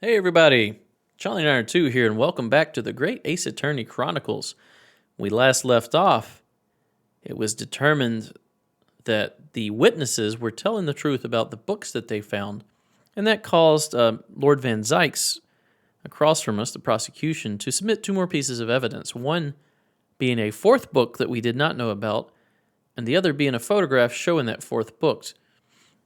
Hey everybody, Charlie and I are 2 here, and welcome back to the Great Ace Attorney Chronicles. When we last left off, it was determined that the witnesses were telling the truth about the books that they found, and that caused Lord Van Zykes, across from us, the prosecution, to submit 2 more pieces of evidence, one being a 4th book that we did not know about, and the other being a photograph showing that 4th book.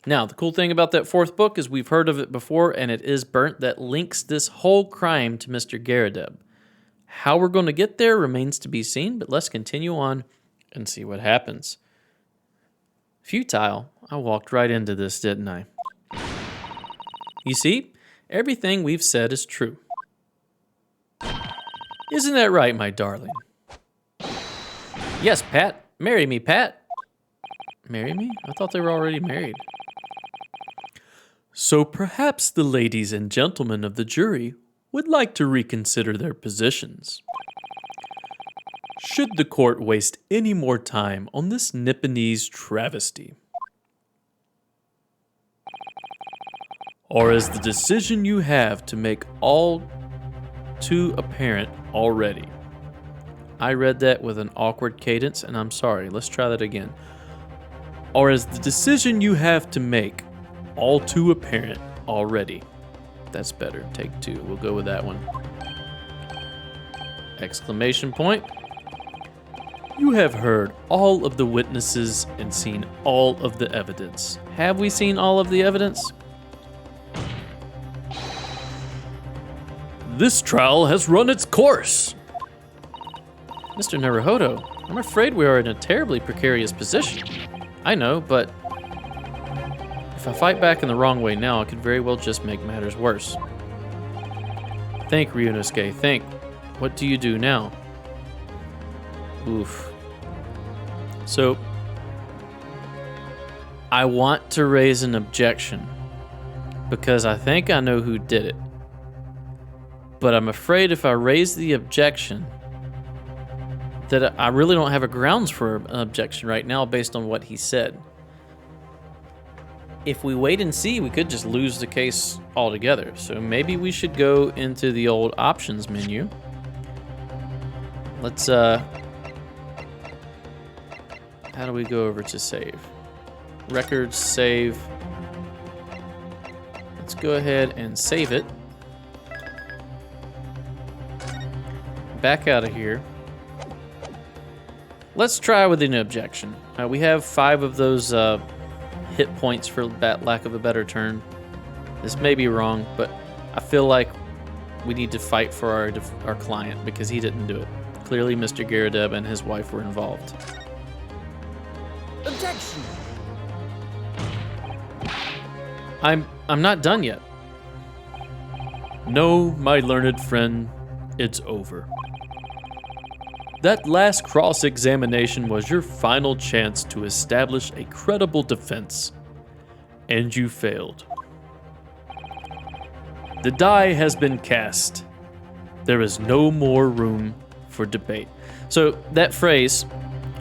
Now, the cool thing about that 4th book is we've heard of it before, and it is burnt that links this whole crime to Mr. Garadeb. How we're going to get there remains to be seen, but let's continue on and see what happens. Futile. I walked right into this, didn't I? You see, everything we've said is true. Isn't that right, my darling? Yes, Pat. Marry me, Pat. Marry me? I thought they were already married. So perhaps the ladies and gentlemen of the jury would like to reconsider their positions. Should the court waste any more time on this Nipponese travesty? Or is the decision you have to make all too apparent already? I read that with an awkward cadence, and I'm sorry. Let's try that again. Or is the decision you have to make all too apparent already? That's better. Take 2. We'll go with that one. Exclamation point. You have heard all of the witnesses and seen all of the evidence. Have we seen all of the evidence? This trial has run its course. Mr. Naruhodo, I'm afraid we are in a terribly precarious position. I know, but if I fight back in the wrong way now, it could very well just make matters worse. Think, Ryunosuke, think. What do you do now? Oof. So, I want to raise an objection because I think I know who did it. But I'm afraid if I raise the objection that I really don't have a grounds for an objection right now based on what he said. If we wait and see, we could just lose the case altogether. So maybe we should go into the old options menu. Let's, how do we go over to save? Records, save. Let's go ahead and save it. Back out of here. Let's try with an objection. We have 5 of those hit points, for lack of a better term. This may be wrong, but I feel like we need to fight for our client because he didn't do it. Clearly, Mr. Garadeb and his wife were involved. Objection! I'm not done yet. No, my learned friend, it's over. That last cross-examination was your final chance to establish a credible defense, and you failed. The die has been cast. There is no more room for debate. So that phrase,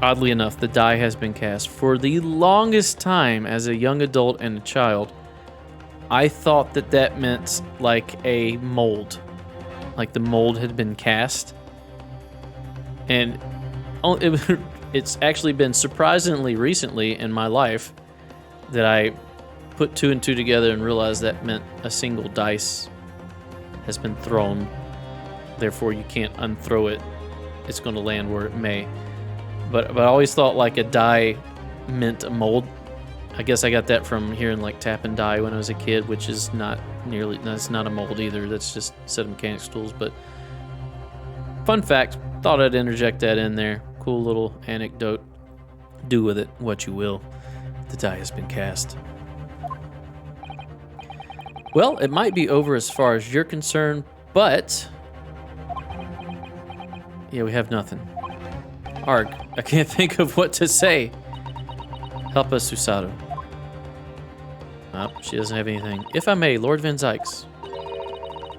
oddly enough, the die has been cast, for the longest time as a young adult and a child, I thought that meant like a mold, like the mold had been cast. And it's actually been surprisingly recently in my life that I put 2 and 2 together and realized that meant a single dice has been thrown. Therefore, you can't unthrow it. It's going to land where it may. But I always thought like a die meant a mold. I guess I got that from hearing like tap and die when I was a kid, which is that's not a mold either. That's just a set of mechanics tools. But fun fact. Thought I'd interject that in there. Cool little anecdote. Do with it what you will. The die has been cast. Well, it might be over as far as you're concerned, but yeah, we have nothing. Arg, I can't think of what to say. Help us, Susato. Oh, she doesn't have anything. If I may, Lord Van Zykes.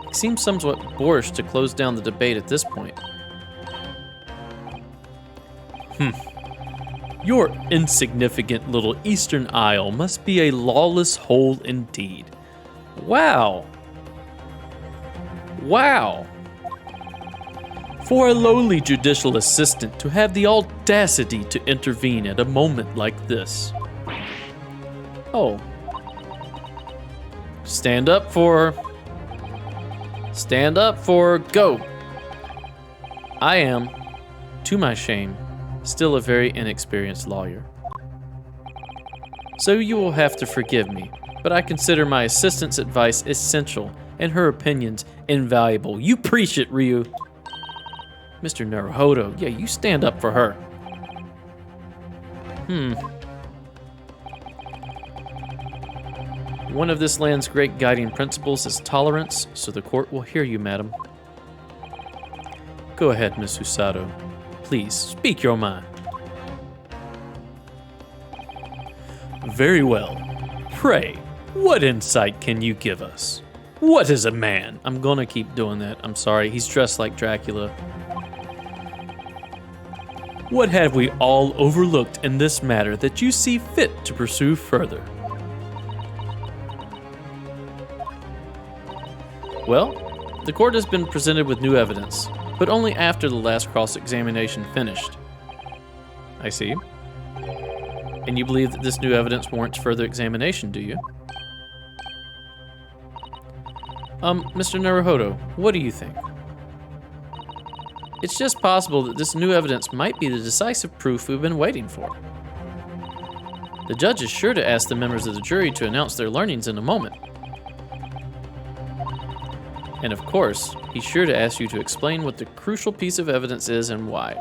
It seems somewhat boorish to close down the debate at this point. Your insignificant little Eastern Isle must be a lawless hole indeed. Wow. Wow. For a lowly judicial assistant to have the audacity to intervene at a moment like this. Oh. Stand up for go. I am, to my shame, still a very inexperienced lawyer. So you will have to forgive me, but I consider my assistant's advice essential and her opinions invaluable. You preach it, Ryu. Mr. Naruhodo, yeah, you stand up for her. One of this land's great guiding principles is tolerance, so the court will hear you, madam. Go ahead, Miss Usato. Please, speak your mind. Very well. Pray, what insight can you give us? What is a man? I'm gonna keep doing that. I'm sorry, he's dressed like Dracula. What have we all overlooked in this matter that you see fit to pursue further? Well, the court has been presented with new evidence, but only after the last cross-examination finished. I see. And you believe that this new evidence warrants further examination, do you? Mr. Naruhodo, what do you think? It's just possible that this new evidence might be the decisive proof we've been waiting for. The judge is sure to ask the members of the jury to announce their learnings in a moment. And of course, he's sure to ask you to explain what the crucial piece of evidence is and why.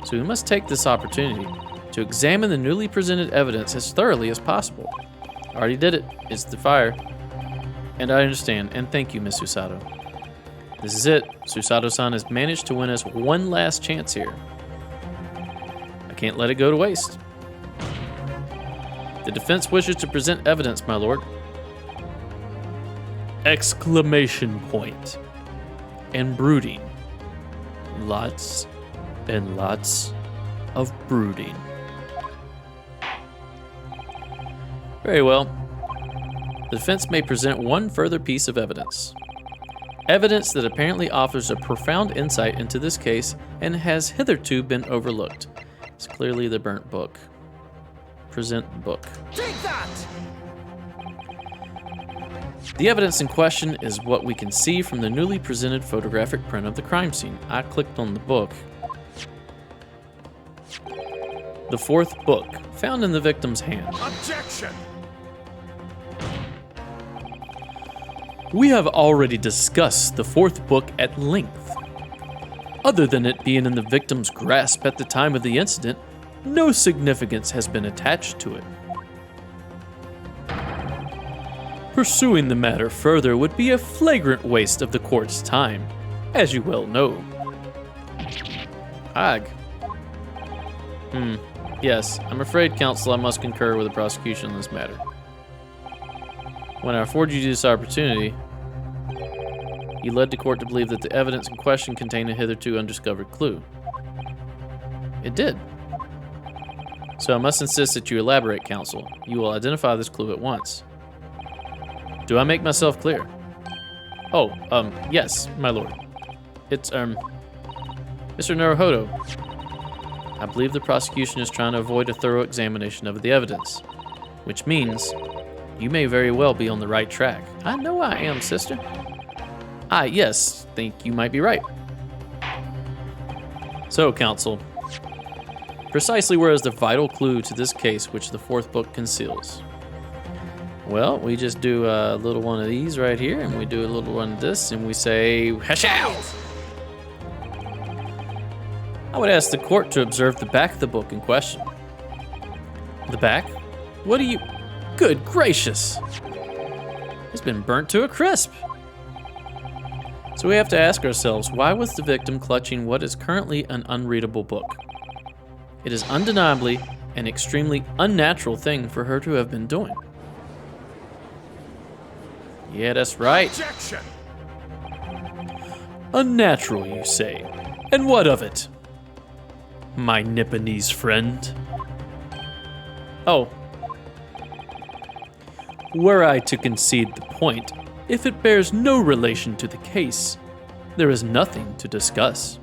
So we must take this opportunity to examine the newly presented evidence as thoroughly as possible. Already did it. It's the fire. And I understand, and thank you, Miss Susato. This is it. Susato-san has managed to win us one last chance here. I can't let it go to waste. The defense wishes to present evidence, my lord. Exclamation point. And brooding. Lots and lots of brooding. Very well. The defense may present one further piece of evidence. Evidence that apparently offers a profound insight into this case and has hitherto been overlooked. It's clearly the burnt book. Present book. Take that! The evidence in question is what we can see from the newly presented photographic print of the crime scene. I clicked on the book. The fourth book, found in the victim's hand. Objection! We have already discussed the fourth book at length. Other than it being in the victim's grasp at the time of the incident, no significance has been attached to it. Pursuing the matter further would be a flagrant waste of the court's time, as you well know. Ag. Yes, I'm afraid, counsel, I must concur with the prosecution on this matter. When I afforded you this opportunity, you led the court to believe that the evidence in question contained a hitherto undiscovered clue. It did. So I must insist that you elaborate, counsel. You will identify this clue at once. Do I make myself clear? Oh, yes, my lord. It's, Mr. Naruhodo. I believe the prosecution is trying to avoid a thorough examination of the evidence, which means you may very well be on the right track. I know I am, sister. Yes, think you might be right. So, counsel, precisely where is the vital clue to this case which the fourth book conceals? Well, we just do a little one of these right here, and we do a little one of this, and we say, hash out! I would ask the court to observe the back of the book in question. The back? What do you... Good gracious! It's been burnt to a crisp. So we have to ask ourselves, why was the victim clutching what is currently an unreadable book? It is undeniably an extremely unnatural thing for her to have been doing. Yeah, that's right. Objection! Unnatural, you say? And what of it, my Nipponese friend? Oh. Were I to concede the point, If it bears no relation to the case, there is nothing to discuss.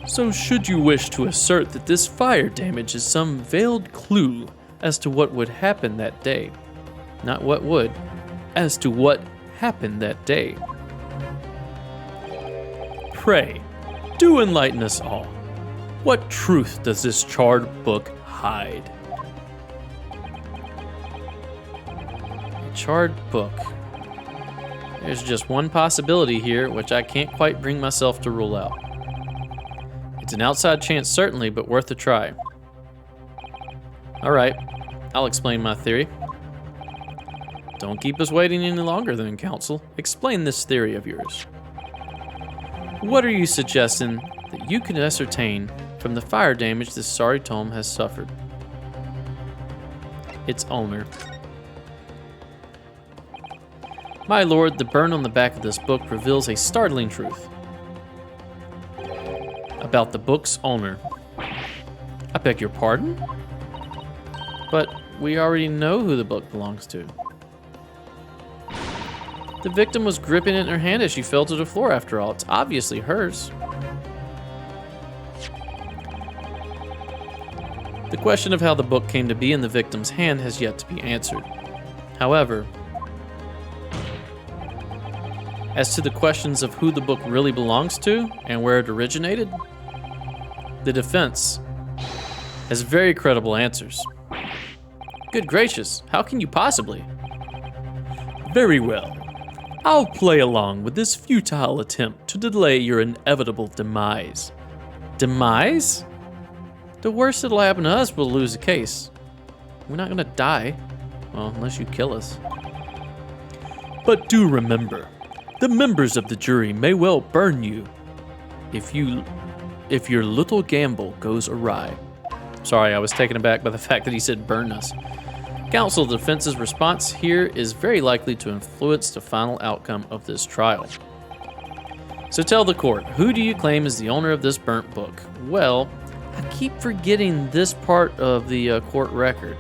So should you wish to assert that this fire damage is some veiled clue as to what would happen that day, not what would, as to what happened that day. Pray, do enlighten us all. What truth does this charred book hide? A charred book. There's just one possibility here, which I can't quite bring myself to rule out. It's an outside chance, certainly, but worth a try. All right, I'll explain my theory. Don't keep us waiting any longer then, Counsel. Explain this theory of yours. What are you suggesting that you can ascertain from the fire damage this sorry tome has suffered? Its owner. My lord, the burn on the back of this book reveals a startling truth about the book's owner. I beg your pardon? But we already know who the book belongs to. The victim was gripping it in her hand as she fell to the floor after all. It's obviously hers. The question of how the book came to be in the victim's hand has yet to be answered. However, as to the questions of who the book really belongs to and where it originated, the defense has very credible answers. Good gracious, how can you possibly? Very well. I'll play along with this futile attempt to delay your inevitable demise. Demise? The worst that'll happen to us, we'll lose the case. We're not gonna die. Well, unless you kill us. But do remember, the members of the jury may well burn you if your little gamble goes awry. Sorry, I was taken aback by the fact that he said burn us. Counsel Defense's response here is very likely to influence the final outcome of this trial. So tell the court, who do you claim is the owner of this burnt book? Well, I keep forgetting this part of the court record,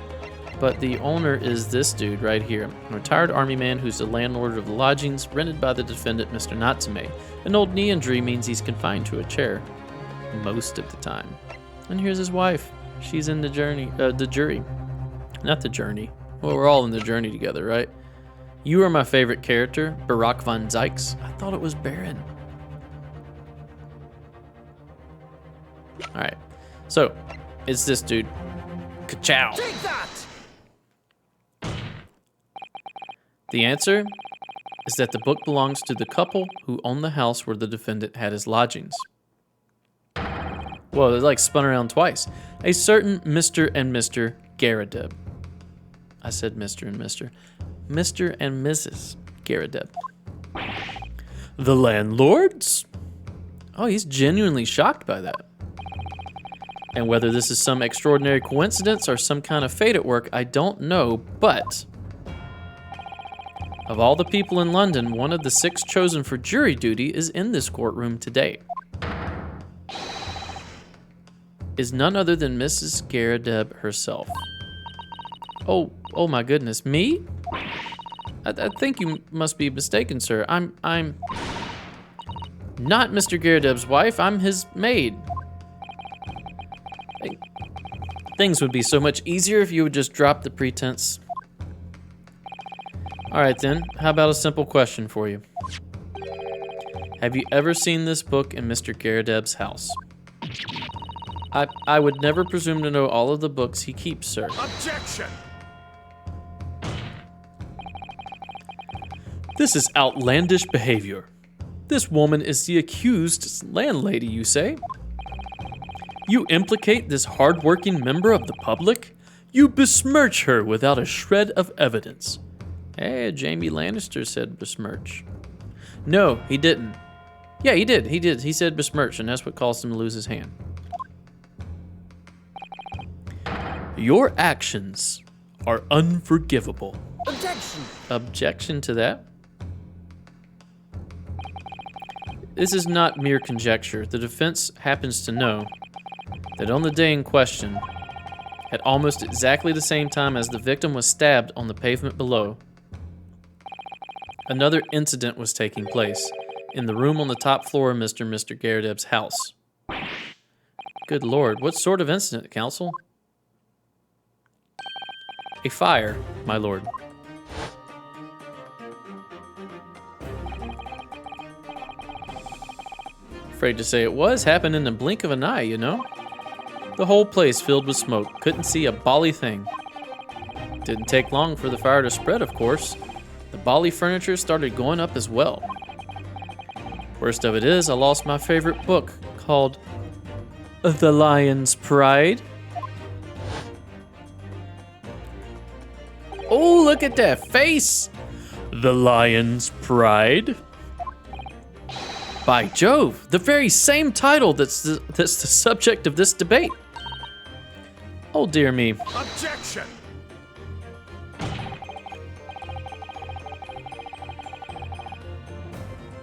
but the owner is this dude right here, a retired army man who's the landlord of the lodgings rented by the defendant, Mr. Natsume. An old knee injury means he's confined to a chair most of the time. And here's his wife. She's in the jury. Not the journey. Well, we're all in the journey together, right? You are my favorite character, Barack von Zykes. I thought it was Baron. All right. So, it's this dude. Ka-chow. Take that! The answer is that the book belongs to the couple who owned the house where the defendant had his lodgings. Whoa, they like spun around twice. A certain Mr. and Mr. Garadeb. I said Mr. and Mr. Mr. and Mrs. Garadeb. The landlords? Oh, he's genuinely shocked by that. And whether this is some extraordinary coincidence or some kind of fate at work, I don't know, but of all the people in London, one of the 6 chosen for jury duty is in this courtroom today. Is none other than Mrs. Garadeb herself. Oh my goodness, me? I think you must be mistaken, sir. I'm not Mr. Garadeb's wife, I'm his maid. Things would be so much easier if you would just drop the pretense. All right then, how about a simple question for you? Have you ever seen this book in Mr. Garadeb's house? I would never presume to know all of the books he keeps, sir. Objection! This is outlandish behavior. This woman is the accused's landlady, you say? You implicate this hard-working member of the public? You besmirch her without a shred of evidence. Hey, Jaime Lannister said besmirch. No, he didn't. Yeah, he did. He said besmirch, and that's what caused him to lose his hand. Your actions are unforgivable. Objection! Objection to that? This is not mere conjecture. The defense happens to know that on the day in question, at almost exactly the same time as the victim was stabbed on the pavement below, Another incident was taking place in the room on the top floor of Mr. and Mr. Garrideb's house. Good Lord, what sort of incident, Counsel? A fire, my lord. Afraid to say it was. Happened in the blink of an eye, you know? The whole place filled with smoke. Couldn't see a bally thing. Didn't take long for the fire to spread, of course. The bally furniture started going up as well. Worst of it is, I lost my favorite book called The Lion's Pride. Oh, look at that face! The Lion's Pride. By Jove, the very same title that's the subject of this debate. Oh dear me. Objection!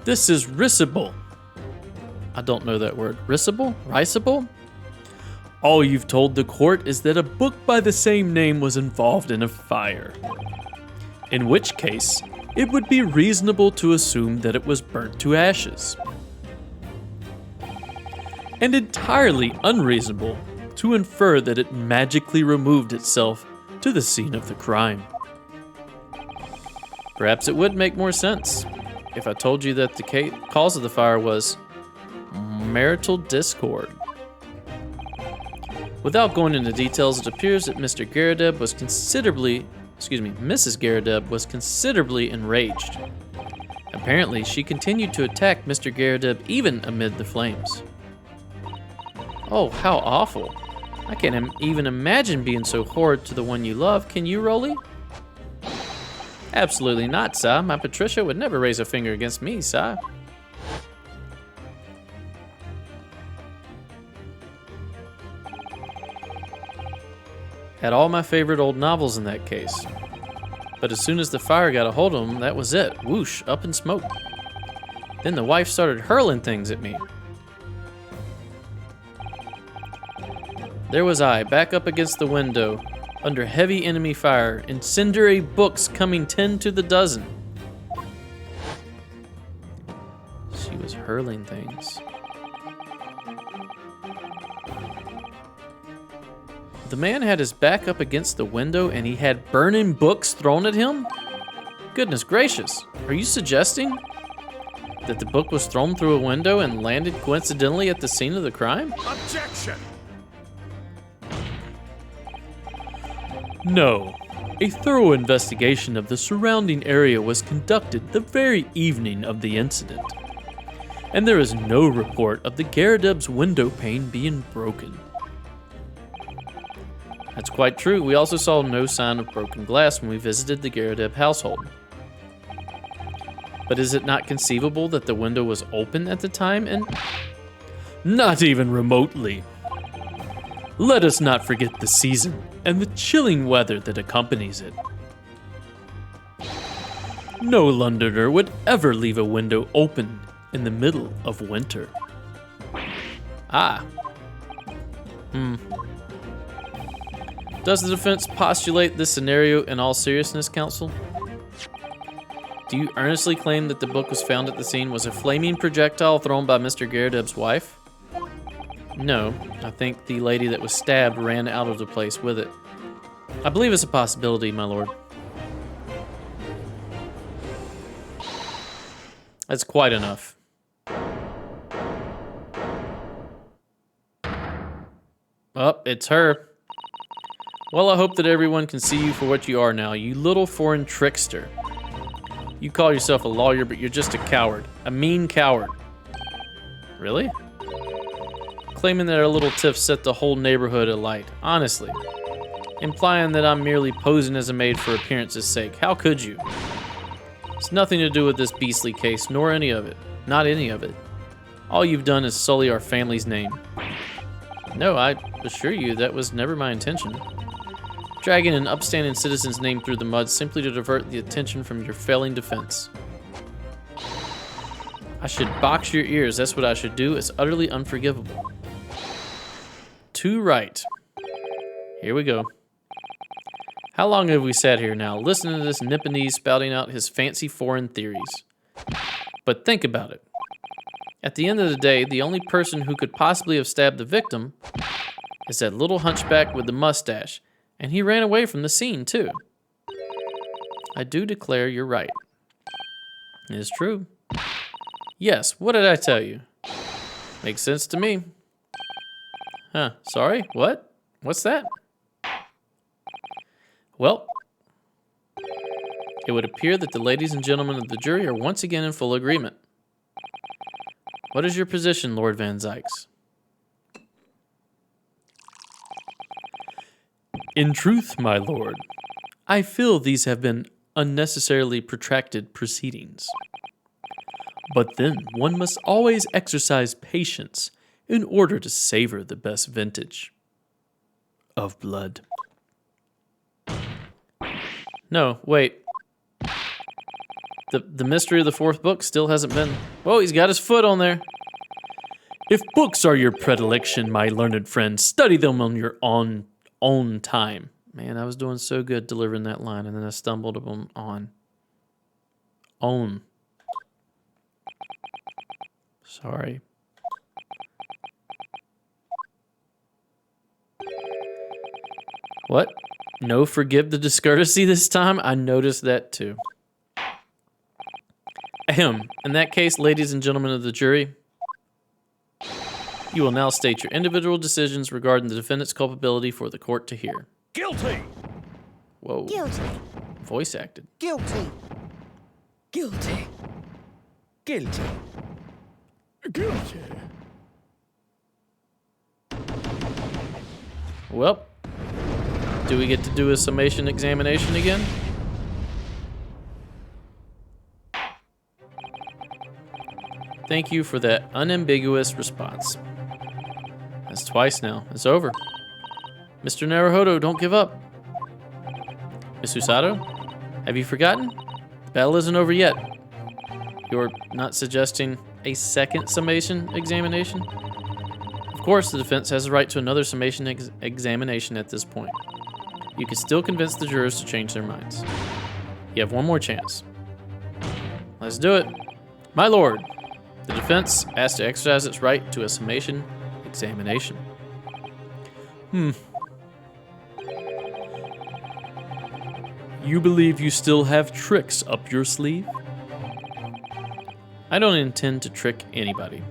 This is risible. I don't know that word. Risible? Risible? All you've told the court is that a book by the same name was involved in a fire. In which case, it would be reasonable to assume that it was burnt to ashes. And entirely unreasonable to infer that it magically removed itself to the scene of the crime. Perhaps it would make more sense if I told you that the cause of the fire was marital discord. Without going into details, it appears that Mrs. Garrideb was considerably enraged. Apparently, she continued to attack Mr. Garrideb even amid the flames. Oh, how awful. I can't even imagine being so horrid to the one you love. Can you, Rolly? Absolutely not, sir. My Patricia would never raise a finger against me, sir. Had all my favorite old novels in that case. But as soon as the fire got a hold of them, that was it. Whoosh, up in smoke. Then the wife started hurling things at me. There was I, back up against the window, under heavy enemy fire, incendiary books coming 10 to the dozen. She was hurling things. The man had his back up against the window and he had burning books thrown at him? Goodness gracious, are you suggesting that the book was thrown through a window and landed coincidentally at the scene of the crime? Objection! No. A thorough investigation of the surrounding area was conducted the very evening of the incident, and there is no report of the Garrideb's window pane being broken. That's quite true. We also saw no sign of broken glass when we visited the Garrideb household. But is it not conceivable that the window was open at the time and... Not even remotely. Let us not forget the season and the chilling weather that accompanies it. No Londoner would ever leave a window open in the middle of winter. Ah. Does the defense postulate this scenario in all seriousness, counsel? Do you earnestly claim that the book was found at the scene was a flaming projectile thrown by Mr. Garrideb's wife? No, I think the lady that was stabbed ran out of the place with it. I believe it's a possibility, my lord. That's quite enough. Oh, it's her. Well, I hope that everyone can see you for what you are now, you little foreign trickster. You call yourself a lawyer, but you're just a coward. A mean coward. Really? Claiming that our little tiff set the whole neighborhood alight. Honestly. Implying that I'm merely posing as a maid for appearance's sake. How could you? It's nothing to do with this beastly case, nor any of it. Not any of it. All you've done is sully our family's name. No, I assure you that was never my intention. Dragging an upstanding citizen's name through the mud simply to divert the attention from your failing defense. I should box your ears, that's what I should do. It's utterly unforgivable. Too right. Here we go. How long have we sat here now, listening to this Nipponese spouting out his fancy foreign theories? But think about it. At the end of the day, the only person who could possibly have stabbed the victim is that little hunchback with the mustache, and he ran away from the scene, too. I do declare you're right. It is true. Yes, what did I tell you? Makes sense to me. Huh, sorry, what? What's that? Well, it would appear that the ladies and gentlemen of the jury are once again in full agreement. What is your position, Lord Van Zykes? In truth, my lord, I feel these have been unnecessarily protracted proceedings. But then one must always exercise patience in order to savor the best vintage of blood. No, wait. The mystery of the fourth book still hasn't been... Whoa, he's got his foot on there. If books are your predilection, my learned friend, study them on your own time. Man, I was doing so good delivering that line, and then I stumbled on own. Sorry. What? No forgive the discourtesy this time? I noticed that too. Ahem. In that case, ladies and gentlemen of the jury, you will now state your individual decisions regarding the defendant's culpability for the court to hear. Guilty! Whoa. Guilty. Voice acted. Guilty. Guilty. Guilty. Guilty. Well, do we get to do a summation examination again? Thank you for that unambiguous response. That's twice now. It's over. Mr. Naruhodo, don't give up. Miss Usato, have you forgotten? The battle isn't over yet. You're not suggesting a second summation examination? Of course, the defense has the right to another summation examination at this point. You can still convince the jurors to change their minds. You have one more chance. Let's do it. My lord, the defense has to exercise its right to a summation examination. You believe you still have tricks up your sleeve? I don't intend to trick anybody.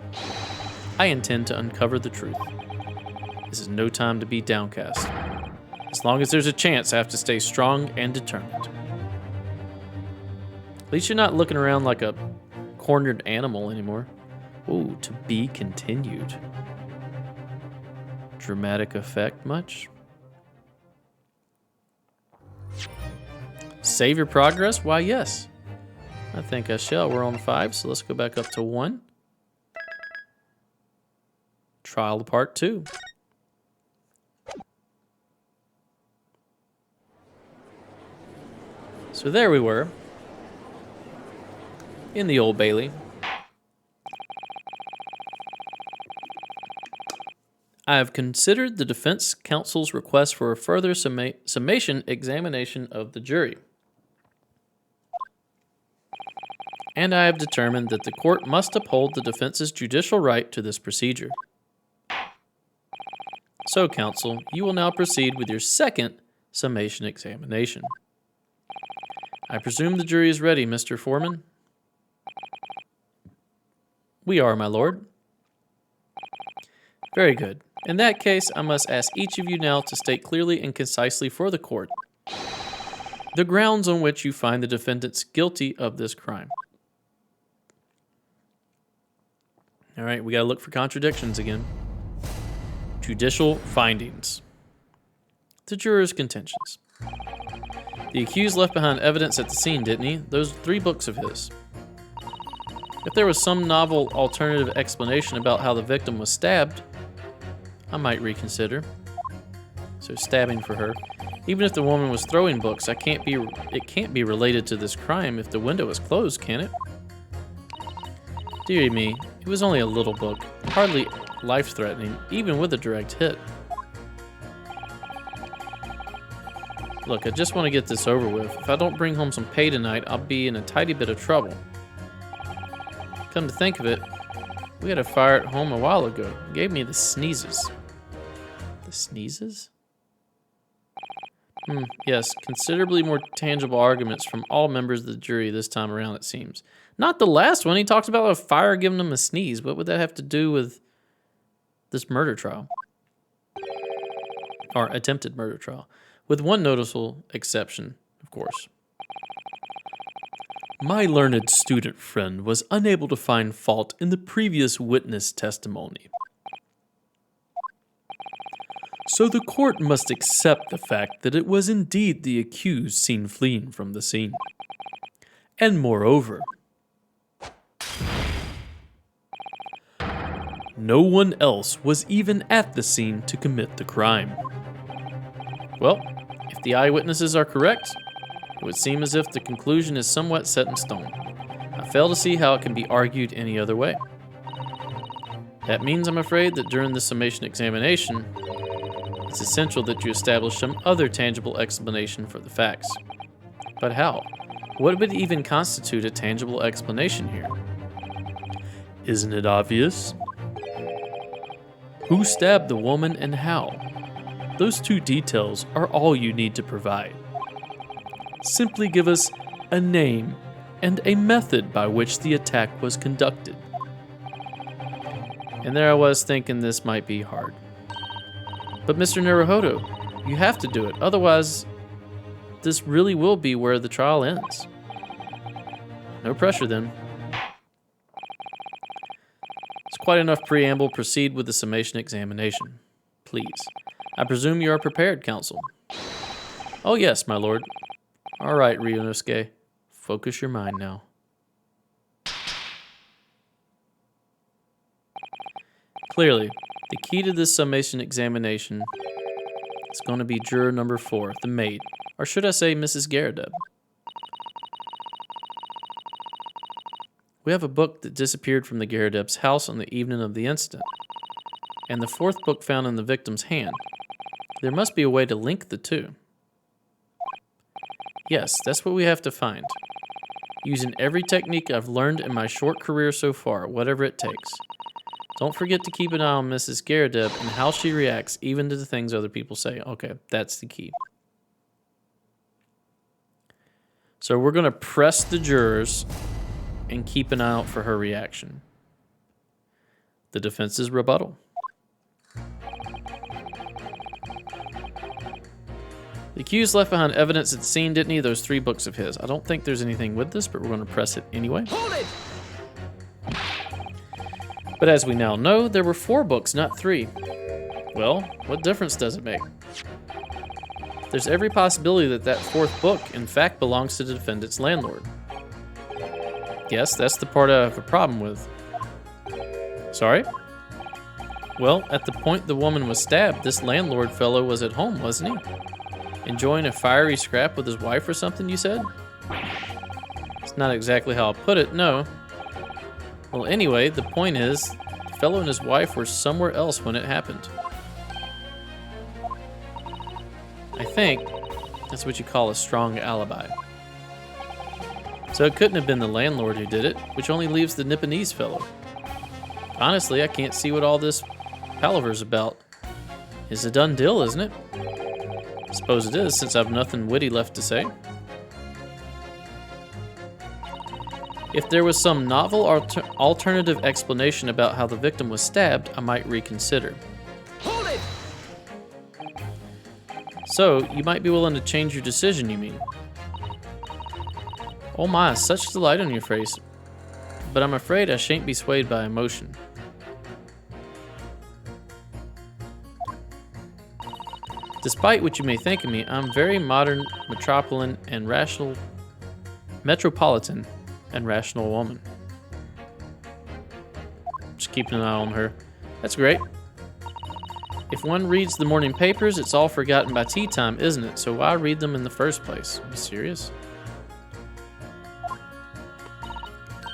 I intend to uncover the truth. This is no time to be downcast. As long as there's a chance, I have to stay strong and determined. At least you're not looking around like a cornered animal anymore. Ooh, to be continued. Dramatic effect much? Save your progress? Why, yes. I think I shall. We're on 5, so let's go back up to 1. Trial part 2. So there we were, in the Old Bailey. I have considered the defense counsel's request for a further summation examination of the jury. And I have determined that the court must uphold the defense's judicial right to this procedure. So, counsel, you will now proceed with your second summation examination. I presume the jury is ready, Mr. Foreman? We are, my lord. Very good. In that case, I must ask each of you now to state clearly and concisely for the court the grounds on which you find the defendants guilty of this crime. All right, we got to look for contradictions again. Judicial findings. The jurors' contentions. The accused left behind evidence at the scene, didn't he? Those 3 books of his. If there was some novel alternative explanation about how the victim was stabbed, I might reconsider. So stabbing for her. Even if the woman was throwing books, it can't be related to this crime if the window is closed, can it? Dearie me, it was only a little book, hardly life-threatening, even with a direct hit. Look, I just want to get this over with. If I don't bring home some pay tonight, I'll be in a tidy bit of trouble. Come to think of it, we had a fire at home a while ago. It gave me the sneezes. The sneezes? Yes, considerably more tangible arguments from all members of the jury this time around, it seems. Not the last one. He talks about a fire giving him a sneeze. What would that have to do with this murder trial? Or attempted murder trial. With one noticeable exception, of course. My learned student friend was unable to find fault in the previous witness testimony. So the court must accept the fact that it was indeed the accused seen fleeing from the scene. And moreover, no one else was even at the scene to commit the crime. Well, if the eyewitnesses are correct, it would seem as if the conclusion is somewhat set in stone. I fail to see how it can be argued any other way. That means, I'm afraid, that during the summation examination, it's essential that you establish some other tangible explanation for the facts. But how? What would even constitute a tangible explanation here? Isn't it obvious? Who stabbed the woman and how? Those two details are all you need to provide. Simply give us a name and a method by which the attack was conducted. And there I was thinking this might be hard. But Mr. Naruhodo, you have to do it. Otherwise, this really will be where the trial ends. No pressure then. It's quite enough preamble. Proceed with the summation examination. Please. I presume you are prepared, counsel. Oh yes, my lord. All right, Ryunosuke. Focus your mind now. Clearly, the key to this summation examination is going to be juror number 4, the maid. Or should I say Mrs. Garadeb? We have a book that disappeared from the Garadeb's house on the evening of the incident, and the 4th book found in the victim's hand. There must be a way to link the two. Yes, that's what we have to find. Using every technique I've learned in my short career so far, whatever it takes. Don't forget to keep an eye on Mrs. Garadeb and how she reacts even to the things other people say. Okay, that's the key. So we're going to press the jurors and keep an eye out for her reaction. The defense's rebuttal. The accused left behind evidence at the scene, didn't he? Those 3 books of his. I don't think there's anything with this, but we're going to press it anyway. Hold it! But as we now know, there were 4 books, not 3. Well, what difference does it make? There's every possibility that that 4th book, in fact, belongs to the defendant's landlord. Yes, that's the part I have a problem with. Sorry? Well, at the point the woman was stabbed, this landlord fellow was at home, wasn't he? Enjoying a fiery scrap with his wife or something, you said? It's not exactly how I put it, no. Well, anyway, the point is, the fellow and his wife were somewhere else when it happened. I think that's what you call a strong alibi. So it couldn't have been the landlord who did it, which only leaves the Nipponese fellow. Honestly, I can't see what all this palaver's about. It's a done deal, isn't it? I suppose it is, since I've nothing witty left to say. If there was some novel alternative explanation about how the victim was stabbed, I might reconsider. Hold it! So, you might be willing to change your decision, you mean? Oh my, such delight on your face. But I'm afraid I shan't be swayed by emotion. Despite what you may think of me, I'm very modern, metropolitan, and rational woman. Just keeping an eye on her. That's great. If one reads the morning papers, it's all forgotten by tea time, isn't it? So why read them in the first place? Are you serious?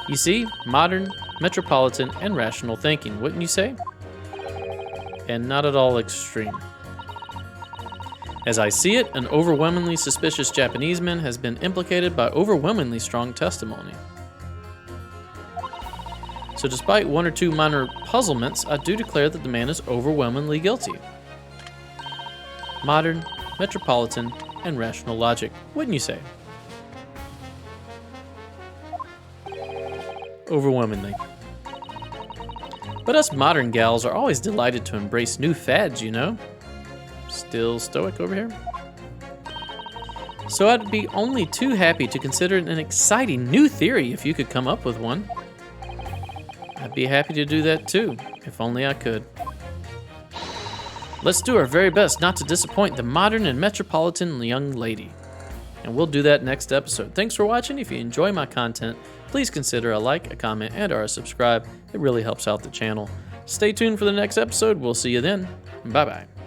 You see, modern, metropolitan, and rational thinking, wouldn't you say? And not at all extreme. As I see it, an overwhelmingly suspicious Japanese man has been implicated by overwhelmingly strong testimony. So despite one or two minor puzzlements, I do declare that the man is overwhelmingly guilty. Modern, metropolitan, and rational logic, wouldn't you say? Overwhelmingly. But us modern gals are always delighted to embrace new fads, you know? Still stoic over here? So I'd be only too happy to consider an exciting new theory if you could come up with one. I'd be happy to do that too, if only I could. Let's do our very best not to disappoint the modern and metropolitan young lady. And we'll do that next episode. Thanks for watching. If you enjoy my content, please consider a like, a comment, and or a subscribe. It really helps out the channel. Stay tuned for the next episode. We'll see you then. Bye-bye.